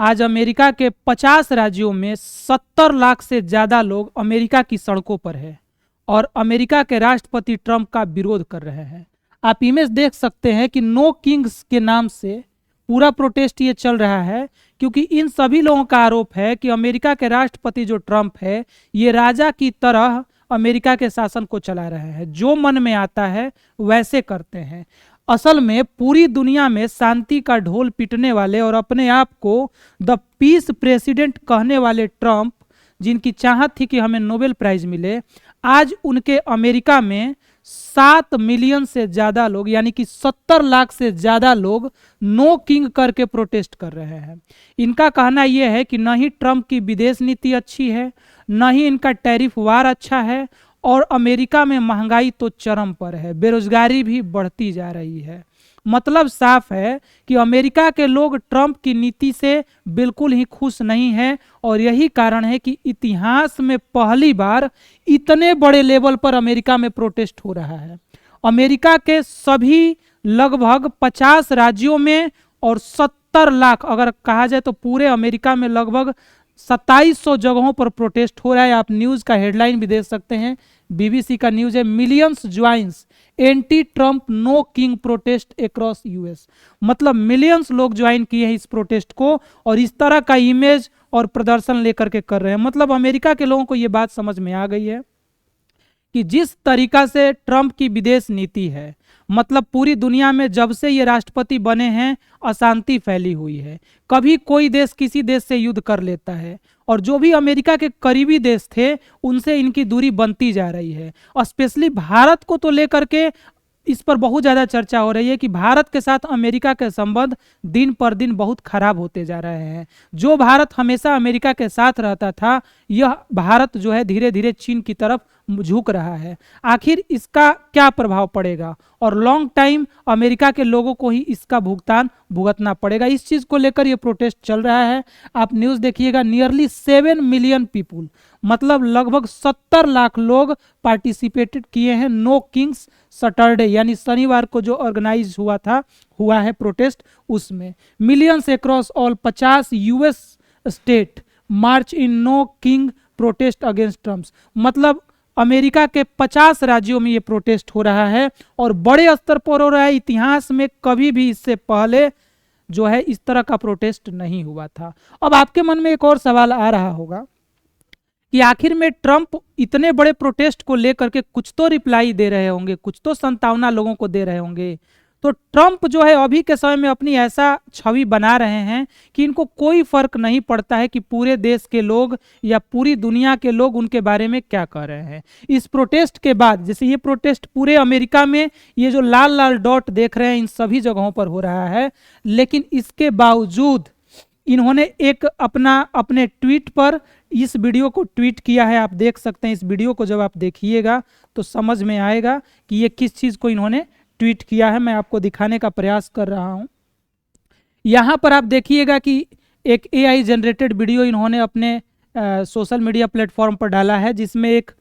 आज अमेरिका के 50 राज्यों में 70 लाख से ज़्यादा लोग अमेरिका की सड़कों पर है और अमेरिका के राष्ट्रपति ट्रंप का विरोध कर रहे हैं। आप इमेज देख सकते हैं कि नो किंग्स के नाम से पूरा प्रोटेस्ट ये चल रहा है, क्योंकि इन सभी लोगों का आरोप है कि अमेरिका के राष्ट्रपति जो ट्रंप है ये राजा की तरह अमेरिका के शासन को चला रहे हैं, जो मन में आता है वैसे करते हैं। असल में पूरी दुनिया में शांति का ढोल पीटने वाले और अपने आप को द पीस प्रेसिडेंट कहने वाले ट्रंप, जिनकी चाहत थी कि हमें नोबेल प्राइज मिले, आज उनके अमेरिका में 7 मिलियन से ज्यादा लोग यानी कि 70 लाख से ज्यादा लोग नो किंग करके प्रोटेस्ट कर रहे हैं। इनका कहना यह है कि न ही ट्रंप की विदेश नीति अच्छी है, न ही इनका टैरिफ वार अच्छा है, और अमेरिका में महंगाई तो चरम पर है, बेरोजगारी भी बढ़ती जा रही है। मतलब साफ है कि अमेरिका के लोग ट्रंप की नीति से बिल्कुल ही खुश नहीं हैं, और यही कारण है कि इतिहास में पहली बार इतने बड़े लेवल पर अमेरिका में प्रोटेस्ट हो रहा है। अमेरिका के सभी लगभग 50 राज्यों में और 70 लाख, अगर कहा जाए तो पूरे अमेरिका में लगभग 2700 जगहों पर प्रोटेस्ट हो रहा है। आप न्यूज़ का हेडलाइन भी देख सकते हैं, बीबीसी का न्यूज़ है, millions joins anti Trump no king protest across US. मतलब मिलियंस लोग ज्वाइन किए हैं इस प्रोटेस्ट को और इस तरह का इमेज और प्रदर्शन लेकर के कर रहे हैं। मतलब अमेरिका के लोगों को ये बात समझ में आ गई है कि जिस तरीका से ट्रंप की विदेश नीति है, मतलब पूरी दुनिया में जब से ये राष्ट्रपति बने हैं अशांति फैली हुई है। कभी कोई देश किसी देश से युद्ध कर लेता है, और जो भी अमेरिका के करीबी देश थे उनसे इनकी दूरी बनती जा रही है। और स्पेशली भारत को तो लेकर के इस पर बहुत ज़्यादा चर्चा हो रही है कि भारत के साथ अमेरिका के संबंध दिन पर दिन बहुत खराब होते जा रहे हैं। जो भारत हमेशा अमेरिका के साथ रहता था, यह भारत जो है धीरे धीरे चीन की तरफ झुक रहा है। आखिर इसका क्या प्रभाव पड़ेगा, और लॉन्ग टाइम अमेरिका के लोगों को ही इसका भुगतान भुगतना पड़ेगा। इस चीज़ को लेकर ये प्रोटेस्ट चल रहा है। आप न्यूज़ देखिएगा, नियरली 7 मिलियन पीपुल, मतलब लगभग 70 लाख लोग पार्टिसिपेटेड किए हैं नो किंग्स सैटरडे, यानी शनिवार को जो ऑर्गेनाइज हुआ है प्रोटेस्ट, उसमें millions across all 50 US state march in no king protest against Trump. मतलब अमेरिका के 50 राज्यों में ये प्रोटेस्ट हो रहा है और बड़े स्तर पर हो रहा है। इतिहास में कभी भी इससे पहले जो है इस तरह का प्रोटेस्ट नहीं हुआ था। अब आपके मन में एक और सवाल आ रहा होगा कि आखिर में ट्रंप इतने बड़े प्रोटेस्ट को लेकर के कुछ तो रिप्लाई दे रहे होंगे, कुछ तो संतावना लोगों को दे रहे होंगे। तो ट्रंप जो है अभी के समय में अपनी ऐसा छवि बना रहे हैं कि इनको कोई फर्क नहीं पड़ता है कि पूरे देश के लोग या पूरी दुनिया के लोग उनके बारे में क्या कह रहे हैं। इस प्रोटेस्ट के बाद, जैसे ये प्रोटेस्ट पूरे अमेरिका में ये जो लाल लाल डॉट देख रहे हैं इन सभी जगहों पर हो रहा है, लेकिन इसके बावजूद इन्होंने एक अपने ट्वीट पर इस वीडियो को ट्वीट किया है। आप देख सकते हैं, इस वीडियो को जब आप देखिएगा तो समझ में आएगा कि ये किस चीज़ को इन्होंने ट्वीट किया है। मैं आपको दिखाने का प्रयास कर रहा हूं। यहाँ पर आप देखिएगा कि एक एआई जनरेटेड वीडियो इन्होंने अपने सोशल मीडिया प्लेटफॉर्म पर डाला है, जिसमें एक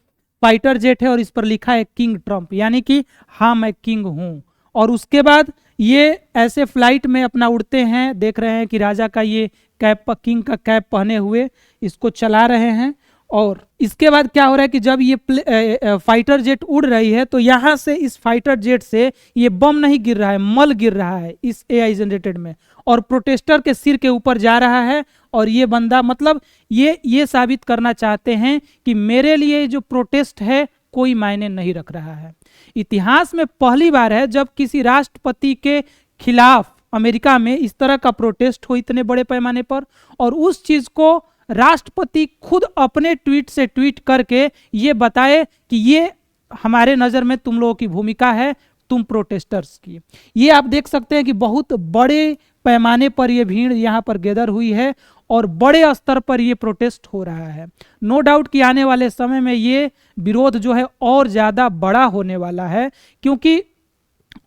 फाइटर जेट है और इस पर लिखा है किंग ट्रंप, यानी कि हाँ मैं किंग हूँ। और उसके बाद ये ऐसे फ्लाइट में अपना उड़ते हैं, देख रहे हैं कि राजा का ये कैप, किंग का कैप पहने हुए इसको चला रहे हैं। और इसके बाद क्या हो रहा है कि जब ये फाइटर जेट उड़ रही है तो यहाँ से इस फाइटर जेट से ये बम नहीं गिर रहा है, मल गिर रहा है इस एआई जनरेटेड में, और प्रोटेस्टर के सिर के ऊपर जा रहा है। और ये बंदा, मतलब ये साबित करना चाहते हैं कि मेरे लिए जो प्रोटेस्ट है कोई मायने नहीं रख रहा है। इतिहास में पहली बार है जब किसी राष्ट्रपति के खिलाफ अमेरिका में इस तरह का प्रोटेस्ट हो इतने बड़े पैमाने पर, और उस चीज को राष्ट्रपति खुद अपने ट्वीट से ट्वीट करके ये बताए कि ये हमारे नज़र में तुम लोगों की भूमिका है, तुम प्रोटेस्टर्स की। ये आप देख सकते हैं कि बहुत बड़े पैमाने पर ये भीड़ यहाँ पर गैदर हुई है और बड़े स्तर पर ये प्रोटेस्ट हो रहा है। नो डाउट कि आने वाले समय में ये विरोध जो है और ज़्यादा बड़ा होने वाला है, क्योंकि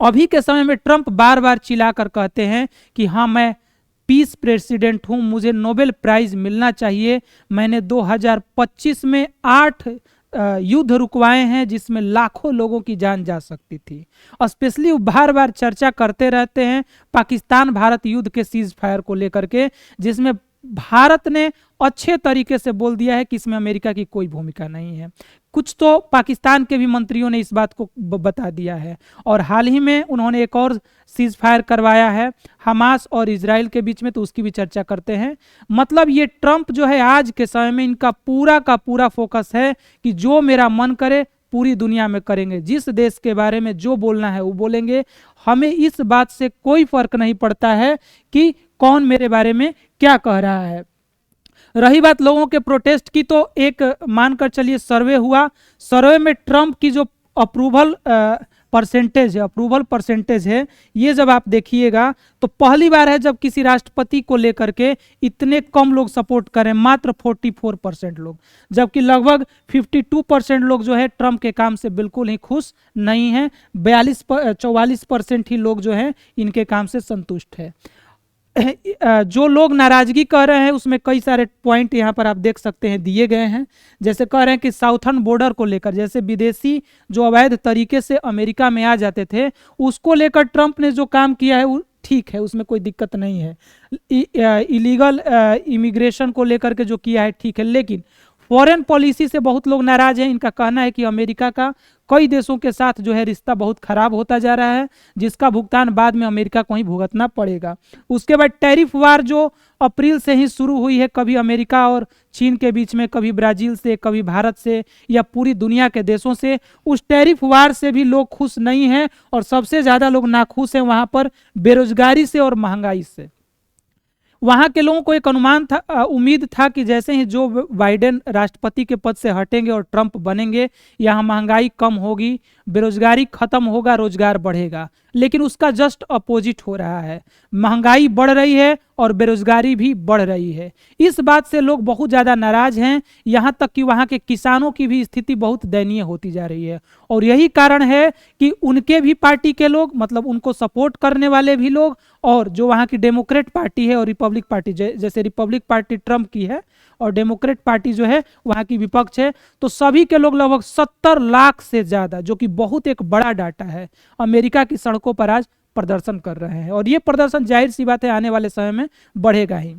अभी के समय में ट्रंप बार बार चिल्लाकर कहते हैं कि हाँ मैं पीस प्रेसिडेंट हूँ, मुझे नोबेल प्राइज मिलना चाहिए, मैंने 2025 में 8 युद्ध रुकवाए हैं जिसमें लाखों लोगों की जान जा सकती थी। स्पेशली वो बार बार चर्चा करते रहते हैं पाकिस्तान भारत युद्ध के सीज फायर को लेकर के, जिसमें भारत ने अच्छे तरीके से बोल दिया है कि इसमें अमेरिका की कोई भूमिका नहीं है। कुछ तो पाकिस्तान के भी मंत्रियों ने इस बात को बता दिया है, और हाल ही में उन्होंने एक और सीज फायर करवाया है हमास और इजराइल के बीच में, तो उसकी भी चर्चा करते हैं। मतलब ये ट्रंप जो है आज के समय में इनका पूरा का पूरा फोकस है कि जो मेरा मन करे पूरी दुनिया में करेंगे, जिस देश के बारे में जो बोलना है वो बोलेंगे, हमें इस बात से कोई फर्क नहीं पड़ता है कि कौन मेरे बारे में क्या कह रहा है। रही बात लोगों के प्रोटेस्ट की, तो एक मानकर चलिए सर्वे हुआ, सर्वे में ट्रंप की जो अप्रूवल परसेंटेज है, ये जब आप देखिएगा तो पहली बार है जब किसी राष्ट्रपति को लेकर के इतने कम लोग सपोर्ट करें, मात्र 44% लोग, जबकि लगभग 52% लोग जो है ट्रंप के काम से बिल्कुल ही खुश नहीं हैं। 44% ही लोग जो हैं इनके काम से संतुष्ट है। जो लोग नाराजगी कर रहे हैं उसमें कई सारे पॉइंट यहाँ पर आप देख सकते हैं दिए गए हैं। जैसे कह रहे हैं कि साउथर्न बॉर्डर को लेकर, जैसे विदेशी जो अवैध तरीके से अमेरिका में आ जाते थे, उसको लेकर ट्रंप ने जो काम किया है वो ठीक है, उसमें कोई दिक्कत नहीं है। इलीगल इमिग्रेशन को लेकर के जो किया है ठीक है, लेकिन फॉरेन पॉलिसी से बहुत लोग नाराज हैं। इनका कहना है कि अमेरिका का कई देशों के साथ जो है रिश्ता बहुत खराब होता जा रहा है, जिसका भुगतान बाद में अमेरिका को ही भुगतना पड़ेगा। उसके बाद टैरिफ वार जो अप्रैल से ही शुरू हुई है, कभी अमेरिका और चीन के बीच में, कभी ब्राजील से, कभी भारत से, या पूरी दुनिया के देशों से, उस टैरिफ वार से भी लोग खुश नहीं हैं, और सबसे ज़्यादा लोग नाखुश हैं वहाँ पर बेरोजगारी से और महंगाई से। वहाँ के लोगों को एक अनुमान था, उम्मीद था कि जैसे ही जो बाइडेन राष्ट्रपति के पद से हटेंगे और ट्रंप बनेंगे, यहाँ महंगाई कम होगी, बेरोजगारी खत्म होगा, रोजगार बढ़ेगा। लेकिन उसका जस्ट अपोजिट हो रहा है, महंगाई बढ़ रही है और बेरोजगारी भी बढ़ रही है। इस बात से लोग बहुत ज़्यादा नाराज हैं, यहाँ तक कि वहाँ के किसानों की भी स्थिति बहुत दयनीय होती जा रही है। और यही कारण है कि उनके भी पार्टी के लोग, मतलब उनको सपोर्ट करने वाले भी लोग, और जो वहाँ की डेमोक्रेट पार्टी है और रिपब्लिक पार्टी, जैसे रिपब्लिक पार्टी ट्रंप की है और डेमोक्रेट पार्टी जो है वहाँ की विपक्ष है, तो सभी के लोग लगभग 70 लाख से ज़्यादा, जो कि बहुत एक बड़ा डाटा है, अमेरिका की सड़कों पर आज प्रदर्शन कर रहे हैं। और ये प्रदर्शन जाहिर सी बात है आने वाले समय में बढ़ेगा ही।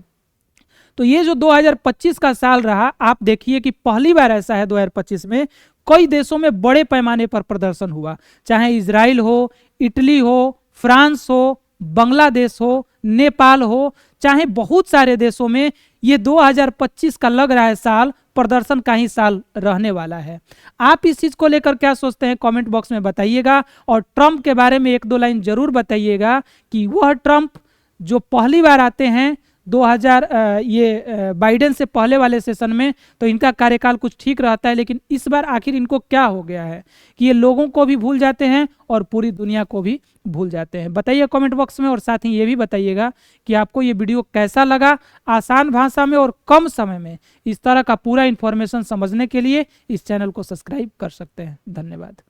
तो ये जो 2025 का साल रहा, आप देखिए कि पहली बार ऐसा है 2025 में कई देशों में बड़े पैमाने पर प्रदर्शन हुआ, चाहे इजराइल हो, इटली हो, फ्रांस हो, बांग्लादेश हो, नेपाल हो, चाहे बहुत सारे देशों में ये 2025 का लग रहा है साल प्रदर्शन का ही साल रहने वाला है। आप इस चीज़ को लेकर क्या सोचते हैं कमेंट बॉक्स में बताइएगा, और ट्रंप के बारे में एक दो लाइन जरूर बताइएगा कि वह ट्रंप जो पहली बार आते हैं 2000 बाइडेन से पहले वाले सेशन में, तो इनका कार्यकाल कुछ ठीक रहता है, लेकिन इस बार आखिर इनको क्या हो गया है कि ये लोगों को भी भूल जाते हैं और पूरी दुनिया को भी भूल जाते हैं। बताइए कमेंट बॉक्स में, और साथ ही ये भी बताइएगा कि आपको ये वीडियो कैसा लगा। आसान भाषा में और कम समय में इस तरह का पूरा इन्फॉर्मेशन समझने के लिए इस चैनल को सब्सक्राइब कर सकते हैं। धन्यवाद।